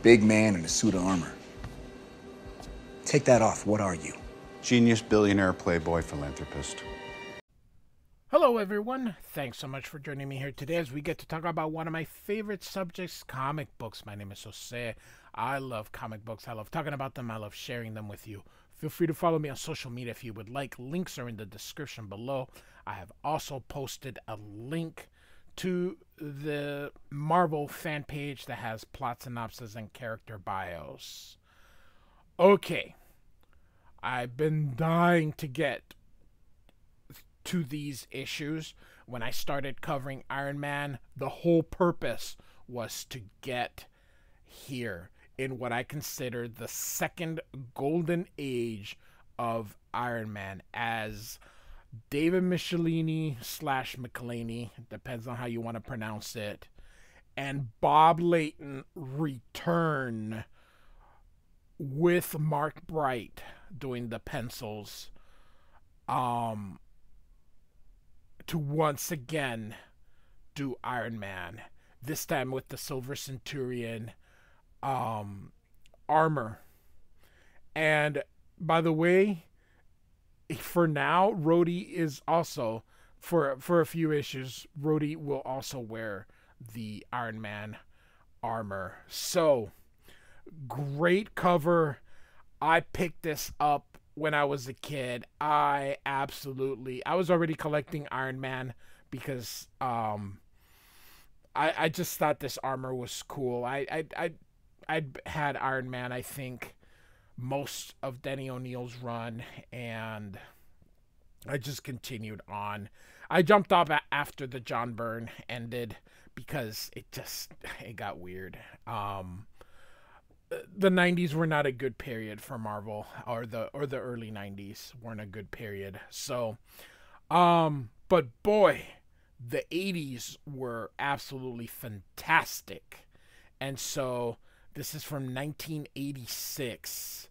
big man in a suit of armor. Take that off. What are you? Genius, billionaire, playboy, philanthropist. Hello everyone, thanks so much for joining me here today as we get to talk about one of my favorite subjects, comic books. My name is Jose. I love comic books. I love talking about them. I love sharing them with you. Feel free to follow me on social media if you would like. Links are in the description below. I have also posted a link to the Marvel fan page that has plot synopsis and character bios. Okay, I've been dying to get to these issues. When I started covering Iron Man, the whole purpose was to get here in what I consider the second golden age of Iron Man, as David Michelinie / Michelinie, depends on how you want to pronounce it, and Bob Layton return with Mark Bright doing the pencils to once again do Iron Man, this time with the Silver Centurion armor. And by the way, for now, Rhodey is also, for a few issues, Rhodey will also wear the Iron Man armor. So, great cover. I picked this up when I was a kid. I was already collecting Iron Man because I just thought this armor was cool. I'd had Iron Man, I think, most of Denny O'Neil's run, and I just continued on. I jumped off after the John Byrne ended because it got weird. The 90s were not a good period for Marvel, or the early 90s weren't a good period. So, but boy, the 80s were absolutely fantastic. And so this is from 1986.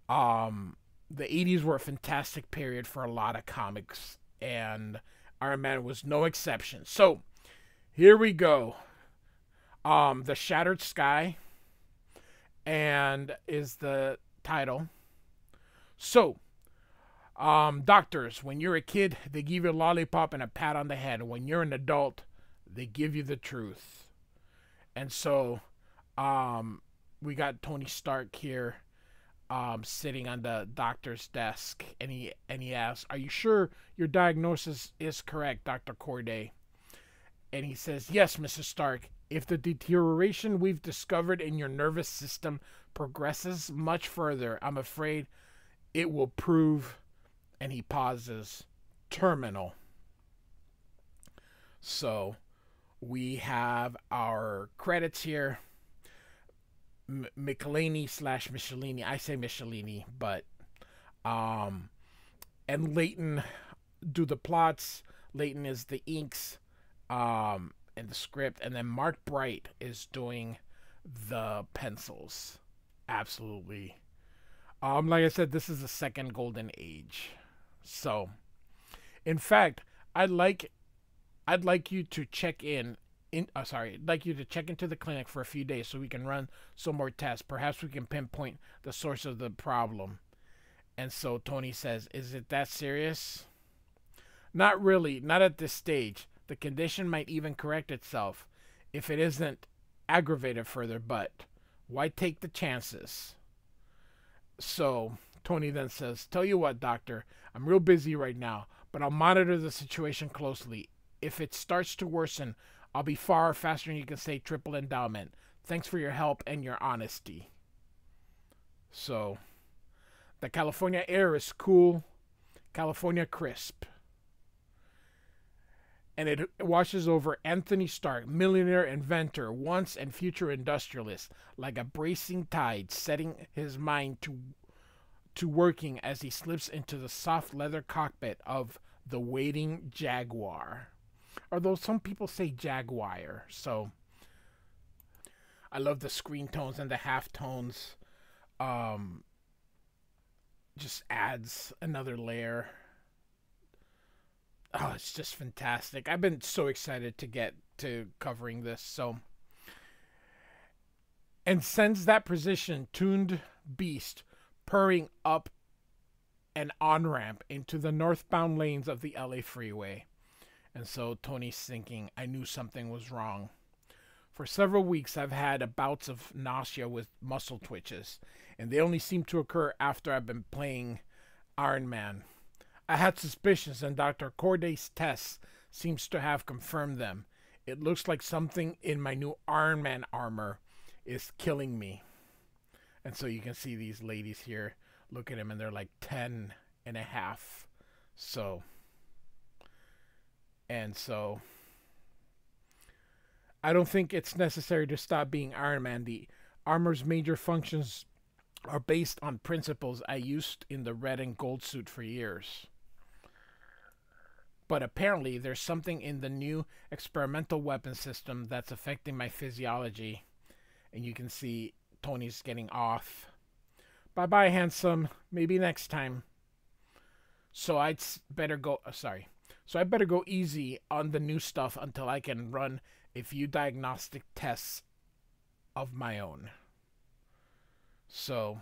The 80s were a fantastic period for a lot of comics, and Iron Man was no exception. So, here we go. The Shattered Sky and is the title. So, doctors, when you're a kid, they give you a lollipop and a pat on the head. When you're an adult, they give you the truth. And so, we got Tony Stark here, sitting on the doctor's desk, and he asks, "Are you sure your diagnosis is correct, Dr. Corday?" And he says, "Yes, Mrs. Stark. If the deterioration we've discovered in your nervous system progresses much further, I'm afraid it will prove," and he pauses, "terminal." So we have our credits here. Michelinie / Michelinie. I say Michelinie, but and Layton do the plots. Layton is the inks and the script, and then Mark Bright is doing the pencils. Absolutely. Like I said, this is the second golden age. So, in fact, I'd like you to check I'd like you to check into the clinic for a few days so we can run some more tests. Perhaps we can pinpoint the source of the problem. And so Tony says, "Is it that serious?" "Not really, not at this stage. The condition might even correct itself if it isn't aggravated further, but why take the chances?" So Tony then says, "Tell you what, doctor, I'm real busy right now, but I'll monitor the situation closely. If it starts to worsen, I'll be far faster than you can say triple endowment. Thanks for your help and your honesty." So, the California air is cool, California crisp. And it washes over Anthony Stark, millionaire inventor, once and future industrialist, like a bracing tide, setting his mind to working as he slips into the soft leather cockpit of the waiting Jaguar. Although some people say Jaguar, so I love the screen tones and the half tones. Just adds another layer. Oh, it's just fantastic. I've been so excited to get to covering this. So, and sends that precision-tuned beast purring up an on-ramp into the northbound lanes of the LA freeway. And so Tony's thinking, I knew something was wrong. For several weeks, I've had bouts of nausea with muscle twitches, and they only seem to occur after I've been playing Iron Man. I had suspicions, and Dr. Corday's tests seems to have confirmed them. It looks like something in my new Iron Man armor is killing me. And so you can see these ladies here. Look at him, and they're like 10 and a half. So, I don't think it's necessary to stop being Iron Man. The armor's major functions are based on principles I used in the red and gold suit for years. But apparently there's something in the new experimental weapon system that's affecting my physiology. And you can see Tony's getting off. Bye-bye, handsome. Maybe next time. So I better go easy on the new stuff until I can run a few diagnostic tests of my own. So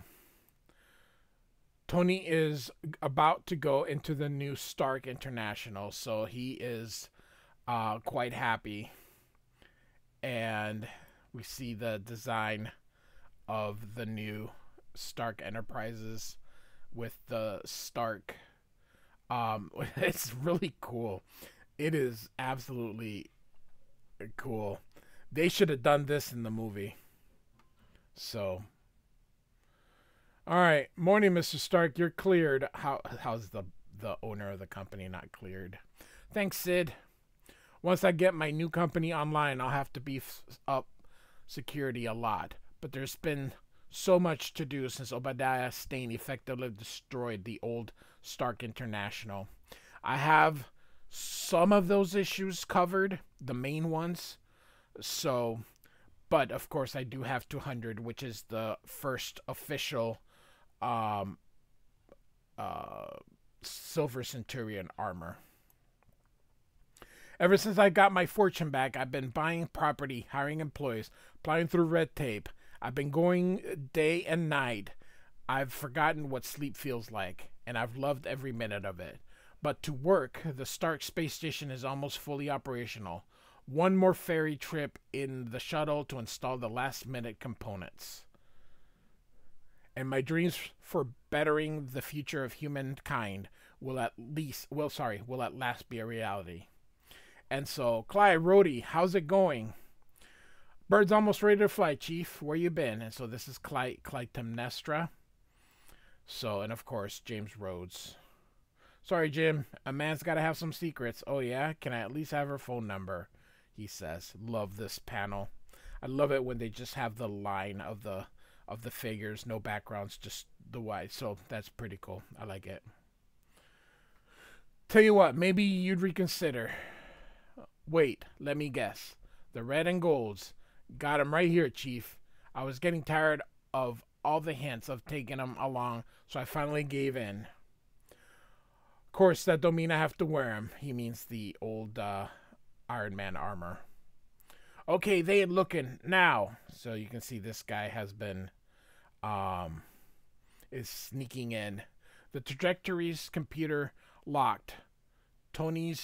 Tony is about to go into the new Stark International, so he is quite happy. And we see the design of the new Stark Enterprises with the Stark. It's really cool. It is absolutely cool. They should have done this in the movie. So, all right, morning, Mr. Stark. You're cleared. How's the owner of the company not cleared? Thanks, Sid. Once I get my new company online, I'll have to beef up security a lot. But there's been so much to do since Obadiah Stane effectively destroyed the old Stark International. I have some of those issues covered, the main ones. So, but of course I do have 200, which is the first official Silver Centurion armor. Ever since I got my fortune back, I've been buying property, hiring employees, plowing through red tape. I've been going day and night. I've forgotten what sleep feels like, and I've loved every minute of it. But to work, the Stark space station is almost fully operational. One more ferry trip in the shuttle to install the last-minute components. And my dreams for bettering the future of humankind will at last be a reality. And so, Clyde, Rhodey, how's it going? Bird's almost ready to fly, Chief. Where you been? And so this is Clytemnestra. So, and of course, James Rhodes. Sorry, Jim. A man's got to have some secrets. Oh, yeah? Can I at least have her phone number? He says. Love this panel. I love it when they just have the line of the figures, no backgrounds, just the white. So that's pretty cool. I like it. Tell you what, maybe you'd reconsider. Wait, let me guess. The red and golds. Got 'em right here, Chief. I was getting tired of all the hints of taking them along, so I finally gave in. Of course, that don't mean I have to wear them. He means the old Iron Man armor. Okay, they ain't looking now. So you can see this guy has been is sneaking in. The trajectory's computer locked. Tony,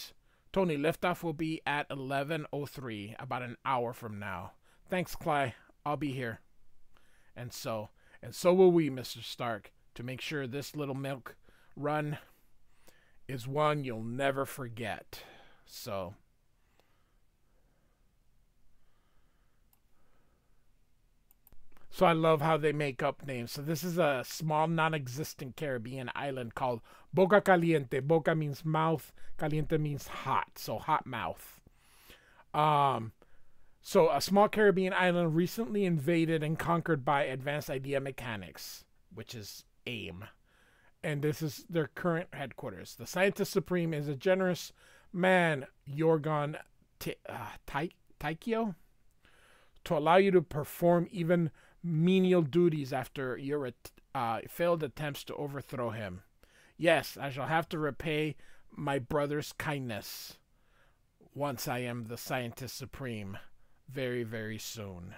liftoff will be at 11:03, about an hour from now. Thanks, Cly. I'll be here. And so will we, Mr. Stark, to make sure this little milk run is one you'll never forget. So I love how they make up names. So this is a small, non-existent Caribbean island called Boca Caliente. Boca means mouth. Caliente means hot. So hot mouth. So a small Caribbean island recently invaded and conquered by Advanced Idea Mechanics, which is AIM. And this is their current headquarters. The Scientist Supreme is a generous man, Yorgon Taikio, to allow you to perform even menial duties after your failed attempts to overthrow him. Yes, I shall have to repay my brother's kindness once I am the Scientist Supreme very, very soon.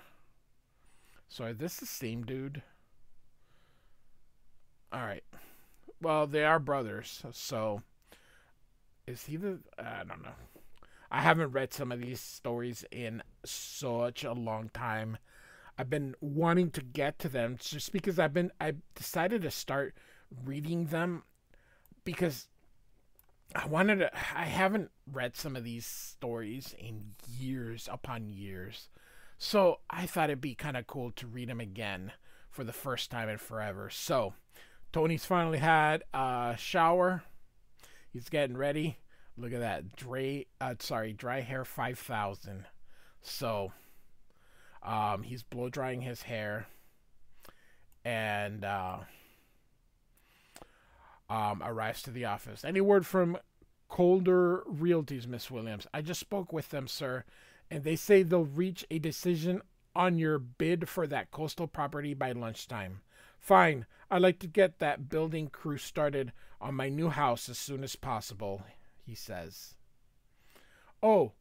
So is this the same dude? Alright. Well, they are brothers, so is he the... I don't know. I haven't read some of these stories in such a long time. I've been wanting to get to them just because I decided to start reading them because I haven't read some of these stories in years upon years. So I thought it'd be kind of cool to read them again for the first time in forever. So Tony's finally had a shower. He's getting ready. Look at that. Dry hair 5000. So he's blow drying his hair and arrives to the office. Any word from Calder Realties, Miss Williams? I just spoke with them, sir, and they say they'll reach a decision on your bid for that coastal property by lunchtime. Fine. I'd like to get that building crew started on my new house as soon as possible, he says. Oh,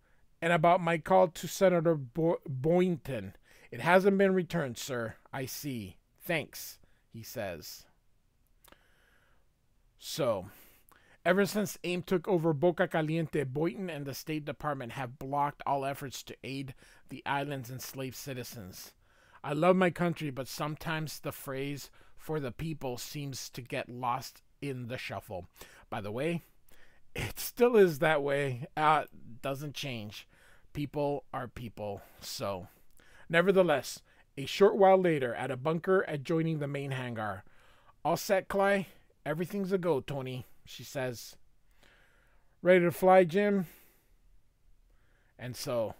and about my call to Senator Boynton. It hasn't been returned, sir. I see. Thanks, he says. So, ever since AIM took over Boca Caliente, Boynton and the State Department have blocked all efforts to aid the island's enslaved citizens. I love my country, but sometimes the phrase for the people seems to get lost in the shuffle. By the way, it still is that way. Doesn't change. People are people. So, nevertheless, a short while later, at a bunker adjoining the main hangar. All set, Cly? Everything's a go, Tony, she says. Ready to fly, Jim? And so,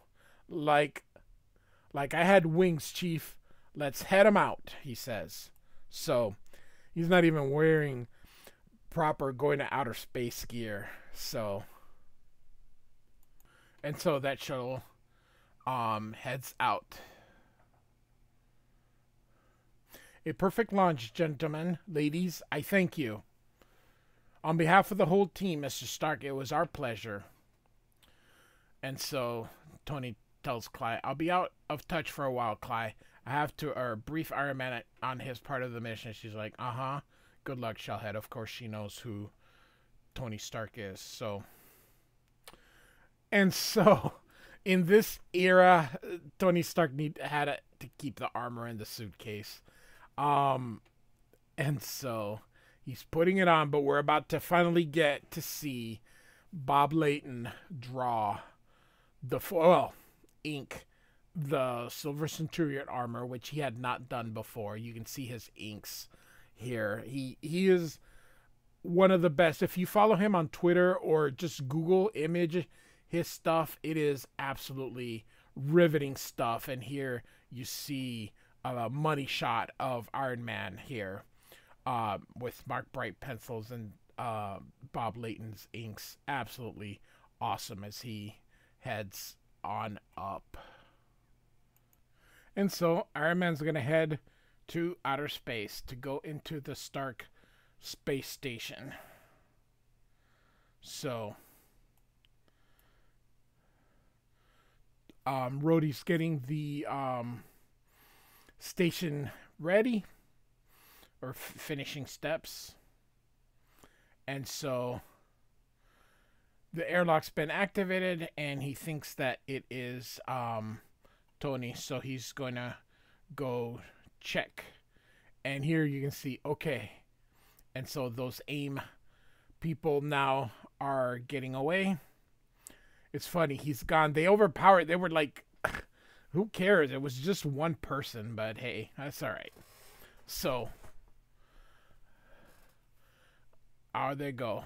like I had wings, Chief. Let's head 'em out, he says. So, he's not even wearing proper going to outer space gear. So, and so that shuttle heads out. A perfect launch, gentlemen, ladies. I thank you. On behalf of the whole team, Mr. Stark, it was our pleasure. And so Tony tells Cly, I'll be out of touch for a while, Cly. I have to brief Iron Man on his part of the mission. She's like, uh-huh. Good luck, Shellhead. Of course, she knows who Tony Stark is. So, and so, in this era, Tony Stark had to keep the armor in the suitcase. And so he's putting it on, but we're about to finally get to see Bob Layton draw ink the Silver Centurion armor, which he had not done before. You can see his inks here. He is one of the best. If you follow him on Twitter or just Google image his stuff, it is absolutely riveting stuff. And here you see a money shot of Iron Man here with Mark Bright pencils and Bob Layton's inks. Absolutely awesome as he heads on up. And so Iron Man's going to head to outer space to go into the Stark space station. So Rhodey's getting the station ready, or finishing steps. And so the airlock's been activated, and he thinks that it is Tony, so he's going to go check. And here you can see, okay. And so those AIM people now are getting away. It's funny, he's gone. They overpowered. They were like, who cares? It was just one person, but hey, that's all right. So, there they go.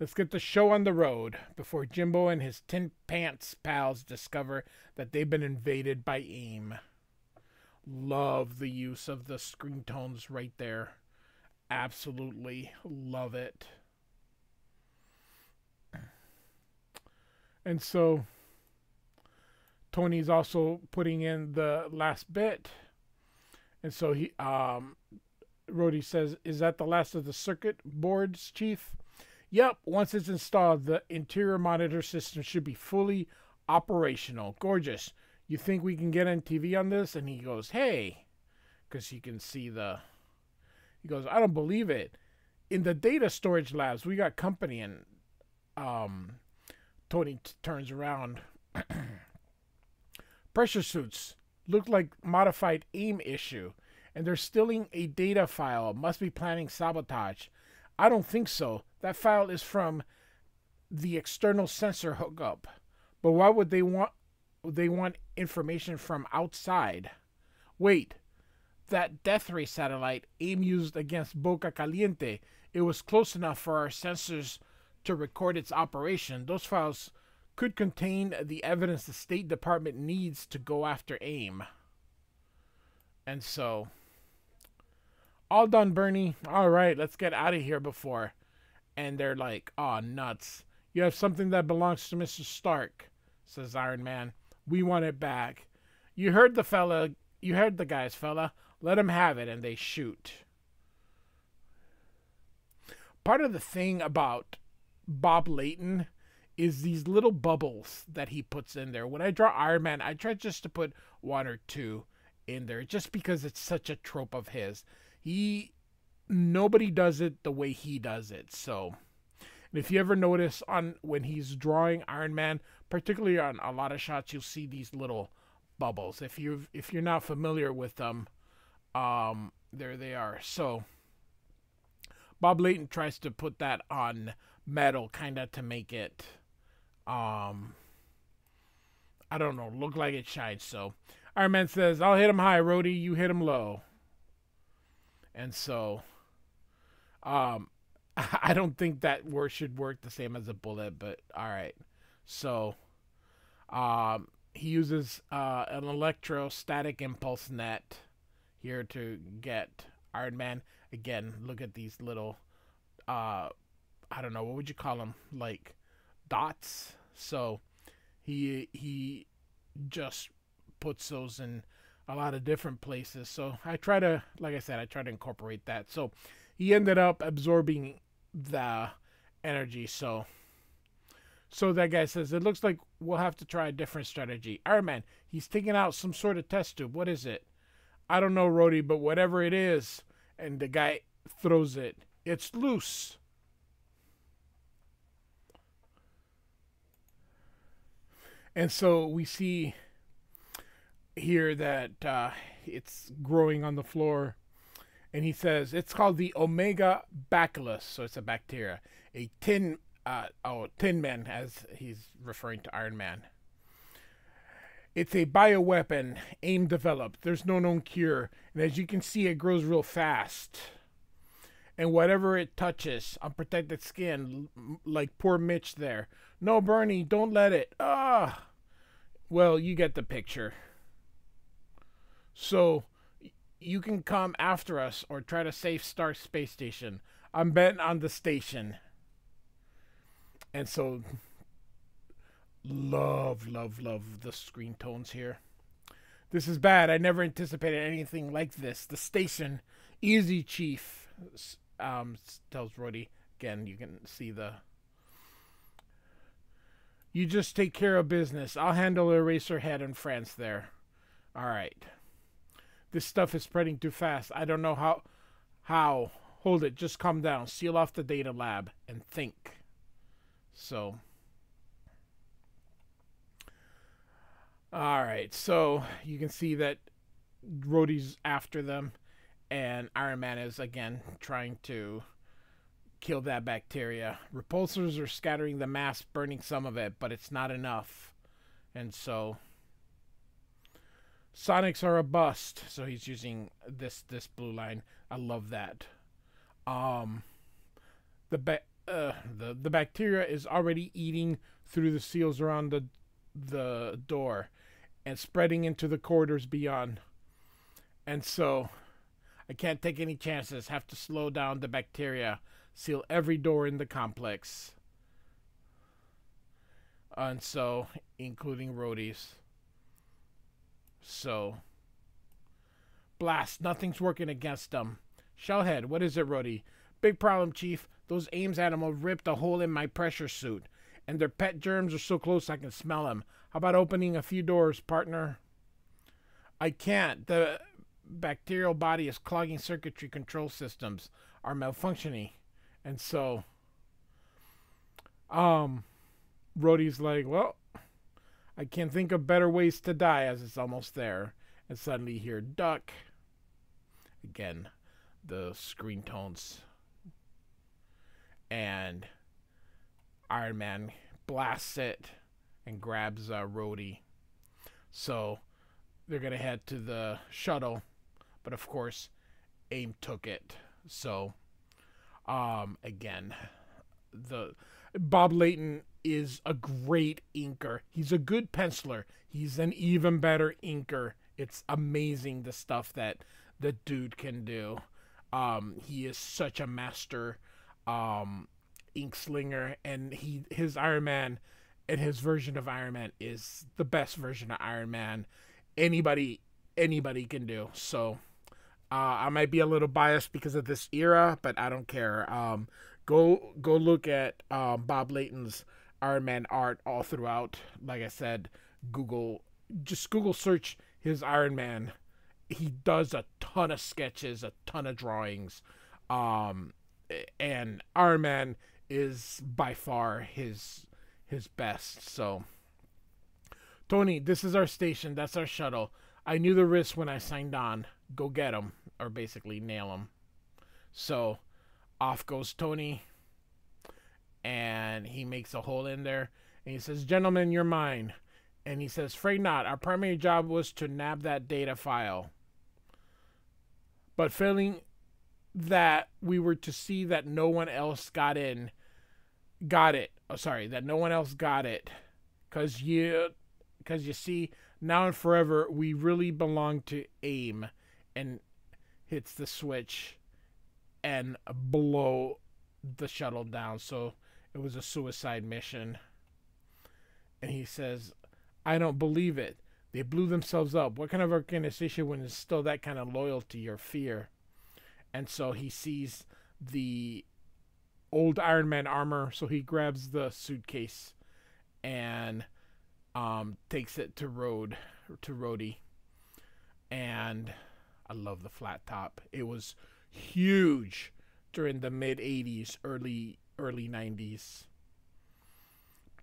Let's get the show on the road before Jimbo and his Tin Pants pals discover that they've been invaded by AIM. Love the use of the screen tones right there. Absolutely love it. And so Tony's also putting in the last bit. And so he Rhodey says, "Is that the last of the circuit boards, Chief?" "Yep, once it's installed, the interior monitor system should be fully operational." "Gorgeous. you think we can get on TV on this? And he goes, hey, because you can see he goes, I don't believe it. In the data storage labs, we got company. And Tony turns around. Pressure suits look like modified AIM issue. And they're stealing a data file. Must be planning sabotage. I don't think so. That file is from the external sensor hookup. But why would they want information from outside? Wait, that Death Ray satellite AIM used against Boca Caliente, it was close enough for our sensors to record its operation. Those files could contain the evidence the State Department needs to go after AIM. And so, all done, Bernie. All right, let's get out of here before. And they're like, oh, nuts. You have something that belongs to Mr. Stark, says Iron Man. We want it back. You heard the guys, fella. Let him have it, and they shoot. Part of the thing about Bob Layton is these little bubbles that he puts in there. When I draw Iron Man, I try just to put one or two in there, just because it's such a trope of his. Nobody does it the way he does it. So, and if you ever notice when he's drawing Iron Man, particularly on a lot of shots, you'll see these little bubbles. If you're not familiar with them, there they are. So Bob Layton tries to put that on metal, kind of to make it, I don't know, look like it shines. So Iron Man says, I'll hit him high, Rhodey, you hit him low. And so, I don't think that word should work the same as a bullet, but all right. So, he uses an electrostatic impulse net here to get Iron Man. Again, look at these little, I don't know, what would you call them? Like dots. So he just puts those in a lot of different places. So I try to, like I said, I try to incorporate that. So he ended up absorbing the energy. So that guy says, it looks like we'll have to try a different strategy. Iron Man, he's taking out some sort of test tube. What is it? I don't know, Rhodey, but whatever it is. And the guy throws it. It's loose. And so we see here that it's growing on the floor. And he says, it's called the Omega Bacillus. So it's a bacteria. A tin Man, as he's referring to Iron Man. It's a bioweapon, AIM developed. There's no known cure. And as you can see, it grows real fast. And whatever it touches, unprotected skin, like poor Mitch there. No, Bernie, don't let it. Well, you get the picture. So, you can come after us or try to save Stark Space Station. I'm betting on the station. And so, love the screen tones here. This is bad. I never anticipated anything like this. The station, easy, Chief, tells Rhodey. Again, you can see you just take care of business. I'll handle Eraserhead and France there. All right. This stuff is spreading too fast. I don't know how. Hold it. Just calm down. Seal off the data lab and think. So. All right. So you can see that Rhodey's after them. And Iron Man is, again, trying to kill that bacteria. Repulsors are scattering the mass, burning some of it, but it's not enough. And so Sonics are a bust. So he's using this blue line. I love that. The bacteria is already eating through the seals around the door and spreading into the corridors beyond. And so I can't take any chances. Have to slow down the bacteria. Seal every door in the complex. And so, including Rhodey's. So, blast. Nothing's working against them. Shellhead, what is it, Rhodey? Big problem, Chief. Those Ames animals ripped a hole in my pressure suit. And their pet germs are so close I can smell them. How about opening a few doors, partner? I can't. The bacterial body is clogging circuitry control systems are malfunctioning. And so, Rhodey's like, well, I can't think of better ways to die as it's almost there. And suddenly you hear duck. Again, the screen tones. And Iron Man blasts it and grabs Rhodey. So they're going to head to the shuttle. But of course, AIM took it. So, again, Bob Layton is a great inker. He's a good penciler. He's an even better inker. It's amazing the stuff that the dude can do. He is such a master ink slinger, and his Iron Man and his version of Iron Man is the best version of Iron Man anybody can do. So I might be a little biased because of this era, but I don't care. Go look at Bob Layton's Iron Man art all throughout. Like I said, Google search his Iron Man. He does a ton of sketches, a ton of drawings, and Iron Man is by far his best. So, Tony, this is our station. That's our shuttle. I knew the risk when I signed on. Go get him, or basically nail him. So, off goes Tony, and he makes a hole in there, and he says, "Gentlemen, you're mine." And he says, "Fret not. Our primary job was to nab that data file. But failing that, we were to see that no one else got it. That no one else got it. Cause you see, now and forever, we really belong to AIM." And hits the switch and blow the shuttle down. So it was a suicide mission. And he says, "I don't believe it. They blew themselves up. What kind of organization would instill that kind of loyalty or fear?" And so he sees the old Iron Man armor, so he grabs the suitcase and takes it to Rhodey. And I love the flat top. It was huge during the mid 80s, early 90s.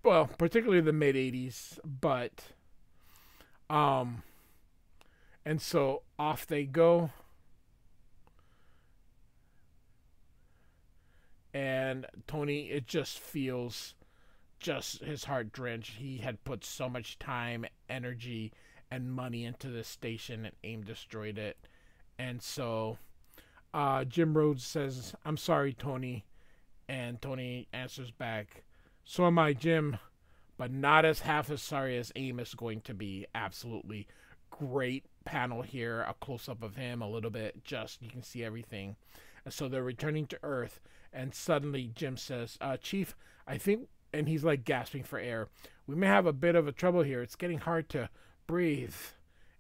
Well, particularly the mid 80s, but and so off they go. And Tony, it just feels his heart drenched. He had put so much time, energy, and money into this station, and AIM destroyed it. And so Jim Rhodes says, "I'm sorry, Tony." And Tony answers back, "So am I, Jim, but not as half as sorry as AIM is going to be." Absolutely great panel here. A close-up of him a little bit. You can see everything. And so they're returning to Earth. And suddenly Jim says, "Chief, I think," and he's like gasping for air, "we may have a bit of a trouble here. It's getting hard to breathe."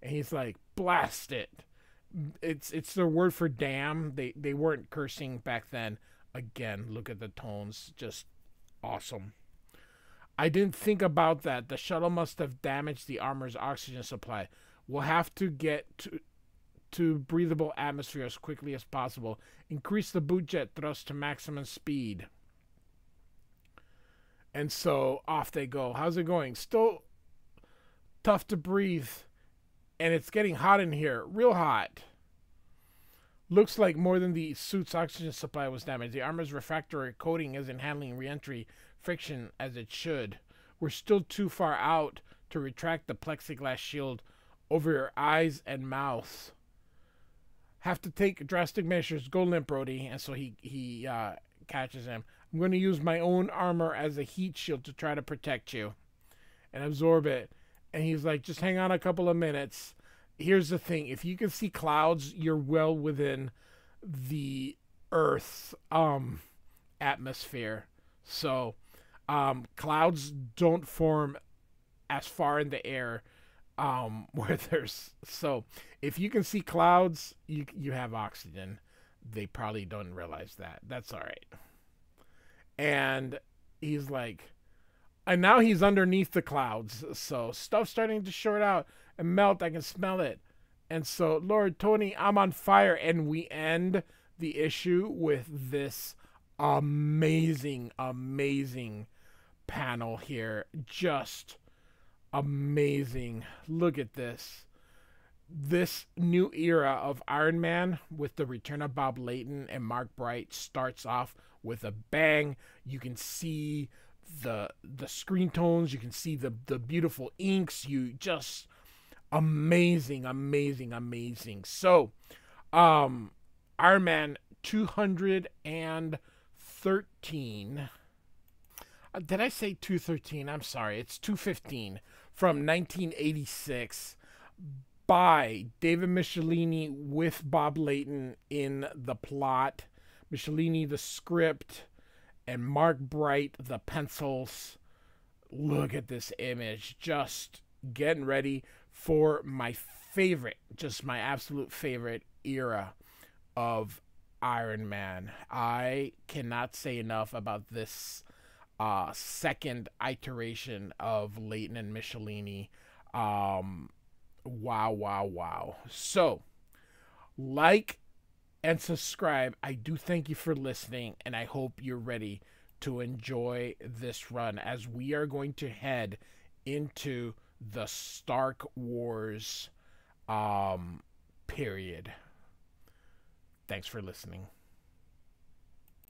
And he's like, "Blast it." It's their word for damn. They weren't cursing back then. Again, look at the tones. Just awesome. "I didn't think about that. The shuttle must have damaged the armor's oxygen supply. We'll have to get to breathable atmosphere as quickly as possible. Increase the boot jet thrust to maximum speed." And so off they go. "How's it going?" "Still tough to breathe. And it's getting hot in here. Real hot. Looks like more than the suit's oxygen supply was damaged. The armor's refractory coating isn't handling re-entry friction as it should. We're still too far out to retract the plexiglass shield over your eyes and mouth. Have to take drastic measures. Go limp, Rhodey." And so he catches him. "I'm going to use my own armor as a heat shield to try to protect you and absorb it." And he's like, "Just hang on a couple of minutes. Here's the thing. If you can see clouds, you're well within the Earth's atmosphere. So clouds don't form as far in the air where there's... So if you can see clouds, you have oxygen. They probably don't realize that. That's all right." And he's like, And now he's underneath the clouds. So stuff's starting to short out and melt. I can smell it. And so, Lord Tony, I'm on fire. And we end the issue with this amazing, amazing panel here. Just amazing. Look at this. This new era of Iron Man with the return of Bob Layton and Mark Bright starts off with a bang. You can see the screen tones, you can see the beautiful inks. You just amazing, amazing, amazing. So Iron Man 213. Did I say 213? I'm sorry, it's 215 from 1986 by David Michelinie with Bob Layton in the plot, Michelinie the script, and Mark Bright the pencils. Look at this image. Just getting ready for my favorite, just my absolute favorite era of Iron Man. I cannot say enough about this second iteration of Layton and Michelinie. Wow, wow, wow. So, like and subscribe. I do thank you for listening, and I hope you're ready to enjoy this run as we are going to head into the Stark Wars period. Thanks for listening.